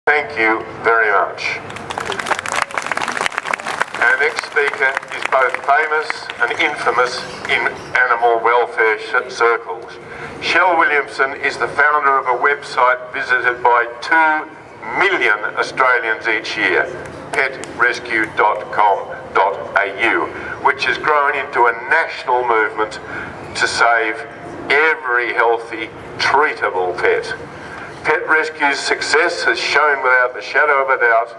Thank you very much. Our next speaker is both famous and infamous in animal welfare circles. Shel Williamson is the founder of a website visited by 2 million Australians each year, PetRescue.com.au, which has grown into a national movement to save every healthy, treatable pet. PetRescue's success has shown without the shadow of a doubt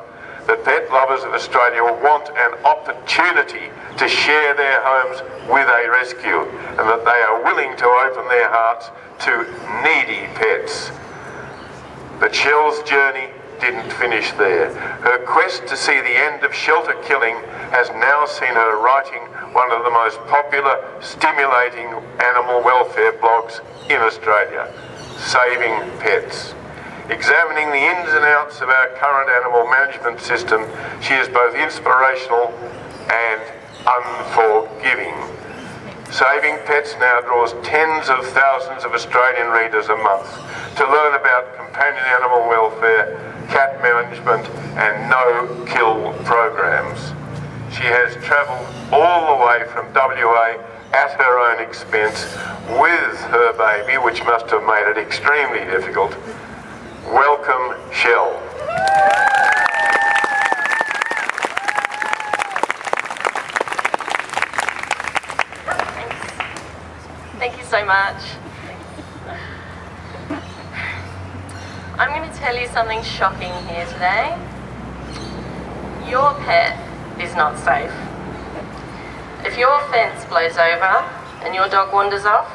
that pet lovers of Australia want an opportunity to share their homes with a rescue, and that they are willing to open their hearts to needy pets. But Shel's journey didn't finish there. Her quest to see the end of shelter killing has now seen her writing one of the most popular, stimulating animal welfare blogs in Australia, Saving Pets. Examining the ins and outs of our current animal management system, she is both inspirational and unforgiving. Saving Pets now draws tens of thousands of Australian readers a month to learn about companion animal welfare, cat management and no-kill programs. She has travelled all the way from WA at her own expense with her baby, which must have made it extremely difficult. Welcome, Shel. Thank you so much. I'm going to tell you something shocking here today. Your pet is not safe. If your fence blows over and your dog wanders off,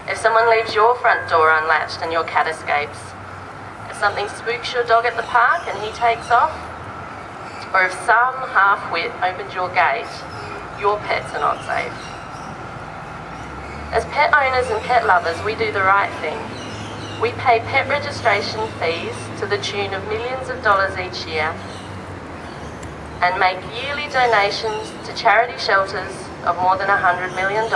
if someone leaves your front door unlatched and your cat escapes, if something spooks your dog at the park and he takes off, or if some half-wit opens your gate, your pets are not safe. As pet owners and pet lovers, we do the right thing. We pay pet registration fees to the tune of millions of dollars each year and make yearly donations to charity shelters of more than $100 million.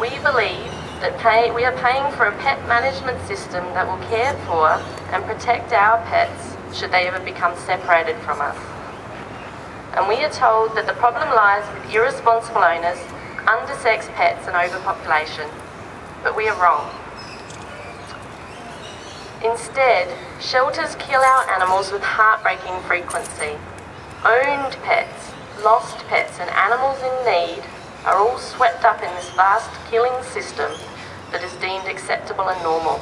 We believe that we are paying for a pet management system that will care for and protect our pets should they ever become separated from us. And we are told that the problem lies with irresponsible owners, undersexed pets and overpopulation, but we are wrong. Instead, shelters kill our animals with heartbreaking frequency. Owned pets, lost pets and animals in need are all swept up in this vast killing system that is deemed acceptable and normal.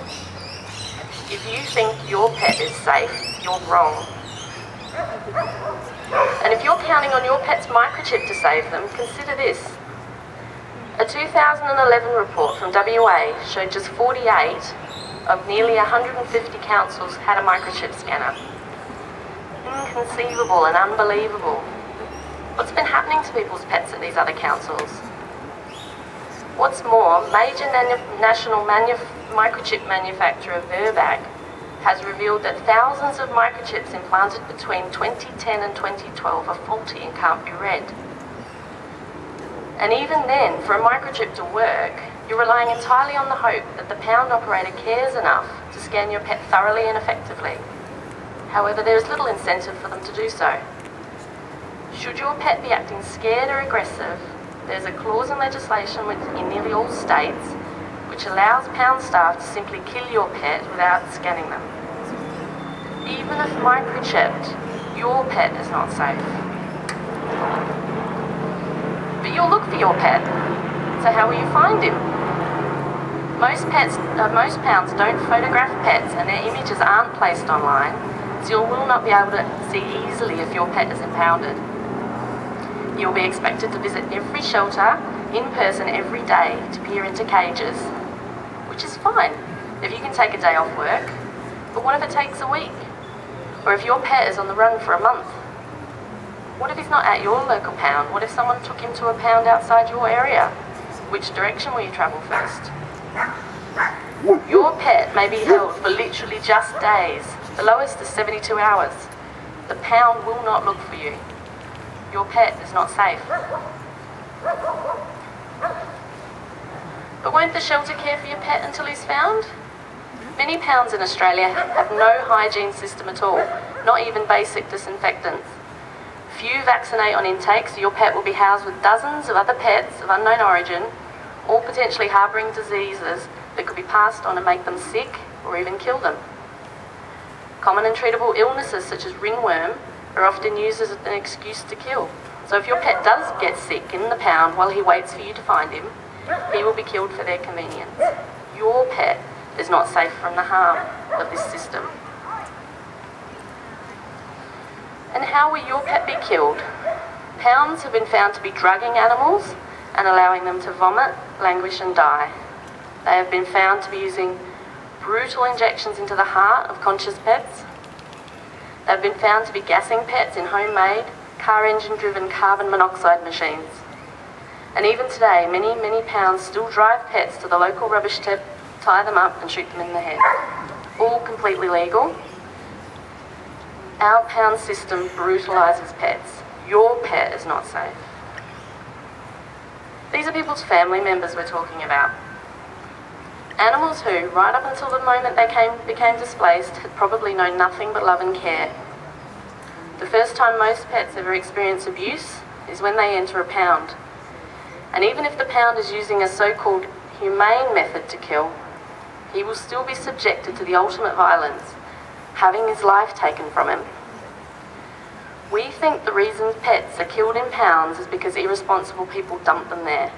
If you think your pet is safe, you're wrong. And if you're counting on your pet's microchip to save them, consider this. A 2011 report from WA showed just 48 of nearly 150 councils had a microchip scanner. Inconceivable and unbelievable. What's been happening to people's pets at these other councils? What's more, major national microchip manufacturer Virbac has revealed that thousands of microchips implanted between 2010 and 2012 are faulty and can't be read. And even then, for a microchip to work, you're relying entirely on the hope that the pound operator cares enough to scan your pet thoroughly and effectively. However, there is little incentive for them to do so. Should your pet be acting scared or aggressive, there's a clause in legislation in nearly all states which allows pound staff to simply kill your pet without scanning them. Even if microchipped, your pet is not safe. But you'll look for your pet, so how will you find him? Most pounds don't photograph pets and their images aren't placed online, so you will not be able to see easily if your pet is impounded. You'll be expected to visit every shelter in person every day to peer into cages, which is fine if you can take a day off work, but what if it takes a week? Or if your pet is on the run for a month? What if he's not at your local pound? What if someone took him to a pound outside your area? Which direction will you travel first? Your pet may be held for literally just days. The lowest is 72 hours. The pound will not look for you. Your pet is not safe. But won't the shelter care for your pet until he's found? Many pounds in Australia have no hygiene system at all, not even basic disinfectants. Few vaccinate on intake, so your pet will be housed with dozens of other pets of unknown origin, all potentially harbouring diseases that could be passed on and make them sick or even kill them. Common and treatable illnesses such as ringworm are often used as an excuse to kill. So if your pet does get sick in the pound while he waits for you to find him, he will be killed for their convenience. Your pet is not safe from the harm of this system. And how will your pet be killed? Pounds have been found to be drugging animals and allowing them to vomit, languish and die. They have been found to be using brutal injections into the heart of conscious pets. They've been found to be gassing pets in homemade, car engine-driven carbon monoxide machines. And even today, many pounds still drive pets to the local rubbish tip, tie them up and shoot them in the head. All completely legal. Our pound system brutalises pets. Your pet is not safe. These are people's family members we're talking about. Animals who, right up until the moment they became displaced, had probably known nothing but love and care. The first time most pets ever experience abuse is when they enter a pound. And even if the pound is using a so-called humane method to kill, he will still be subjected to the ultimate violence, having his life taken from him. We think the reason pets are killed in pounds is because irresponsible people dump them there.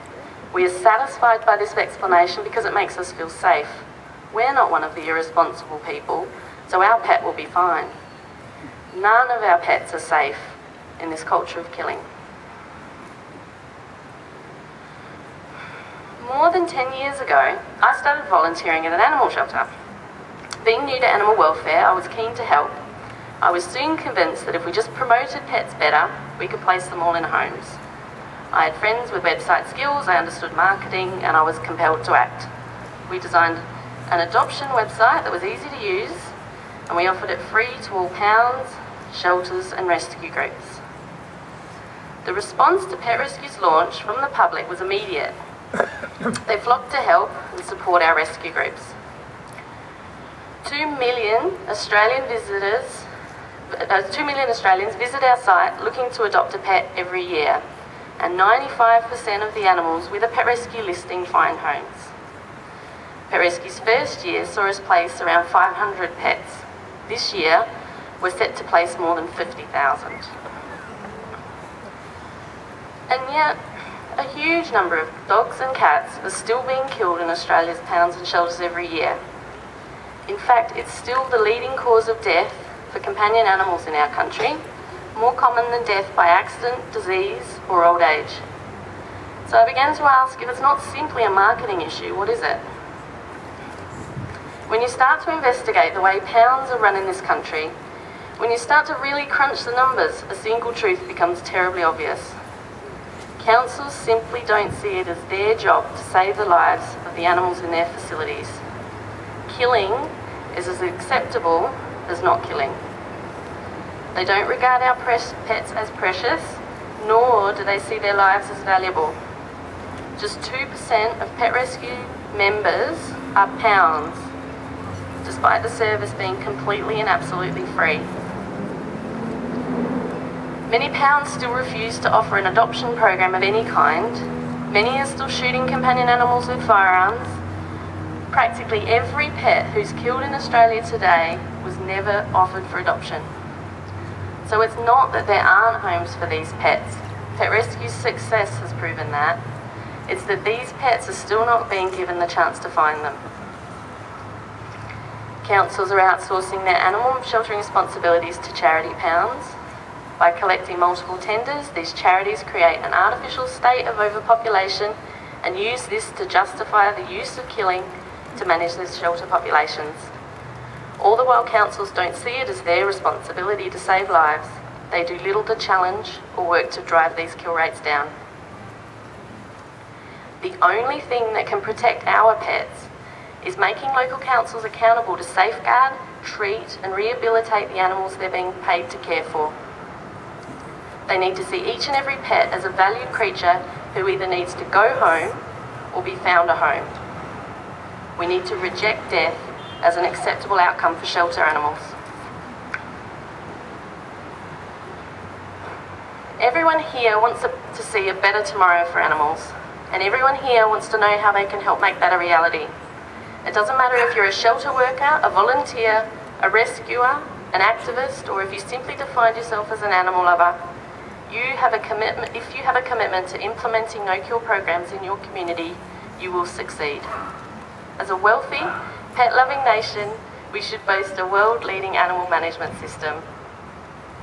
We are satisfied by this explanation because it makes us feel safe. We're not one of the irresponsible people, so our pet will be fine. None of our pets are safe in this culture of killing. More than 10 years ago, I started volunteering at an animal shelter. Being new to animal welfare, I was keen to help. I was soon convinced that if we just promoted pets better, we could place them all in homes. I had friends with website skills, I understood marketing, and I was compelled to act. We designed an adoption website that was easy to use, and we offered it free to all pounds, shelters and rescue groups. The response to PetRescue's launch from the public was immediate. They flocked to help and support our rescue groups. 2 million Australians visit our site looking to adopt a pet every year, and 95% of the animals with a PetRescue listing find homes. PetRescue's first year saw us place around 500 pets. This year, we're set to place more than 50,000. And yet, a huge number of dogs and cats are still being killed in Australia's pounds and shelters every year. In fact, it's still the leading cause of death for companion animals in our country, more common than death by accident, disease or old age. So I began to ask, if it's not simply a marketing issue, what is it? When you start to investigate the way pounds are run in this country, when you start to really crunch the numbers, a single truth becomes terribly obvious. Councils simply don't see it as their job to save the lives of the animals in their facilities. Killing is as acceptable as not killing. They don't regard our pets as precious, nor do they see their lives as valuable. Just 2% of PetRescue members are pounds, despite the service being completely and absolutely free. Many pounds still refuse to offer an adoption program of any kind. Many are still shooting companion animals with firearms. Practically every pet who's killed in Australia today was never offered for adoption. So it's not that there aren't homes for these pets. PetRescue's success has proven that. It's that these pets are still not being given the chance to find them. Councils are outsourcing their animal sheltering responsibilities to charity pounds. By collecting multiple tenders, these charities create an artificial state of overpopulation and use this to justify the use of killing to manage their shelter populations. All the while councils don't see it as their responsibility to save lives. They do little to challenge or work to drive these kill rates down. The only thing that can protect our pets is making local councils accountable to safeguard, treat and rehabilitate the animals they're being paid to care for. They need to see each and every pet as a valued creature who either needs to go home or be found a home. We need to reject death as an acceptable outcome for shelter animals. Everyone here wants to see a better tomorrow for animals, and everyone here wants to know how they can help make that a reality. It doesn't matter if you're a shelter worker, a volunteer, a rescuer, an activist, or if you simply defined yourself as an animal lover. If you have a commitment to implementing no-kill programs in your community, you will succeed. As a wealthy, pet-loving nation, we should boast a world-leading animal management system.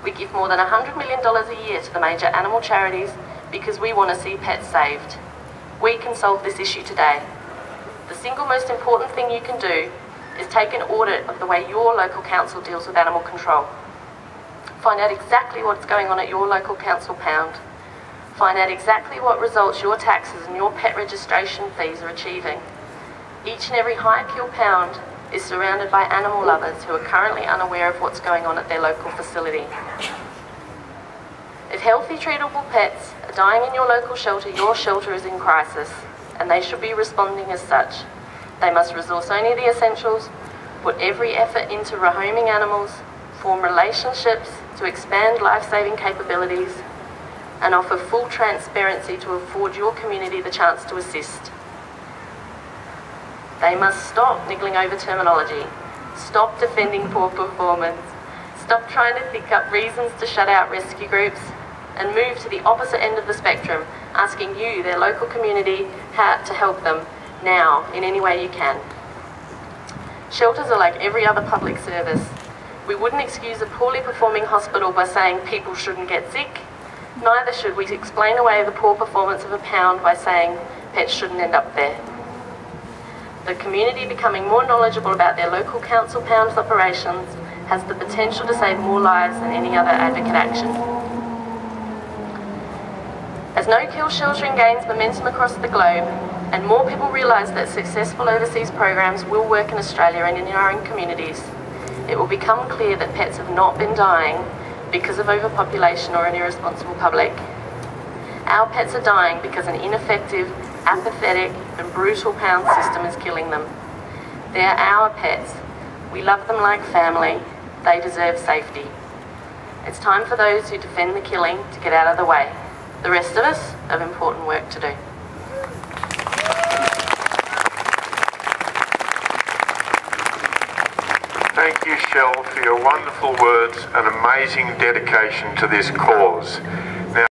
We give more than $100 million a year to the major animal charities because we want to see pets saved. We can solve this issue today. The single most important thing you can do is take an audit of the way your local council deals with animal control. Find out exactly what's going on at your local council pound. Find out exactly what results your taxes and your pet registration fees are achieving. Each and every high-kill pound is surrounded by animal lovers who are currently unaware of what's going on at their local facility. If healthy, treatable pets are dying in your local shelter, your shelter is in crisis, and they should be responding as such. They must resource only the essentials, put every effort into rehoming animals, form relationships to expand life-saving capabilities, and offer full transparency to afford your community the chance to assist. They must stop niggling over terminology, stop defending poor performance, stop trying to think up reasons to shut out rescue groups, and move to the opposite end of the spectrum, asking you, their local community, how to help them now in any way you can. Shelters are like every other public service. We wouldn't excuse a poorly performing hospital by saying people shouldn't get sick. Neither should we explain away the poor performance of a pound by saying pets shouldn't end up there. The community becoming more knowledgeable about their local council pound's operations has the potential to save more lives than any other advocate action. As no-kill sheltering gains momentum across the globe, and more people realise that successful overseas programs will work in Australia and in our own communities, it will become clear that pets have not been dying because of overpopulation or an irresponsible public. Our pets are dying because an ineffective, apathetic and brutal pound system is killing them. They are our pets. We love them like family. They deserve safety. It's time for those who defend the killing to get out of the way. The rest of us have important work to do. Thank you, Shel, for your wonderful words and amazing dedication to this cause.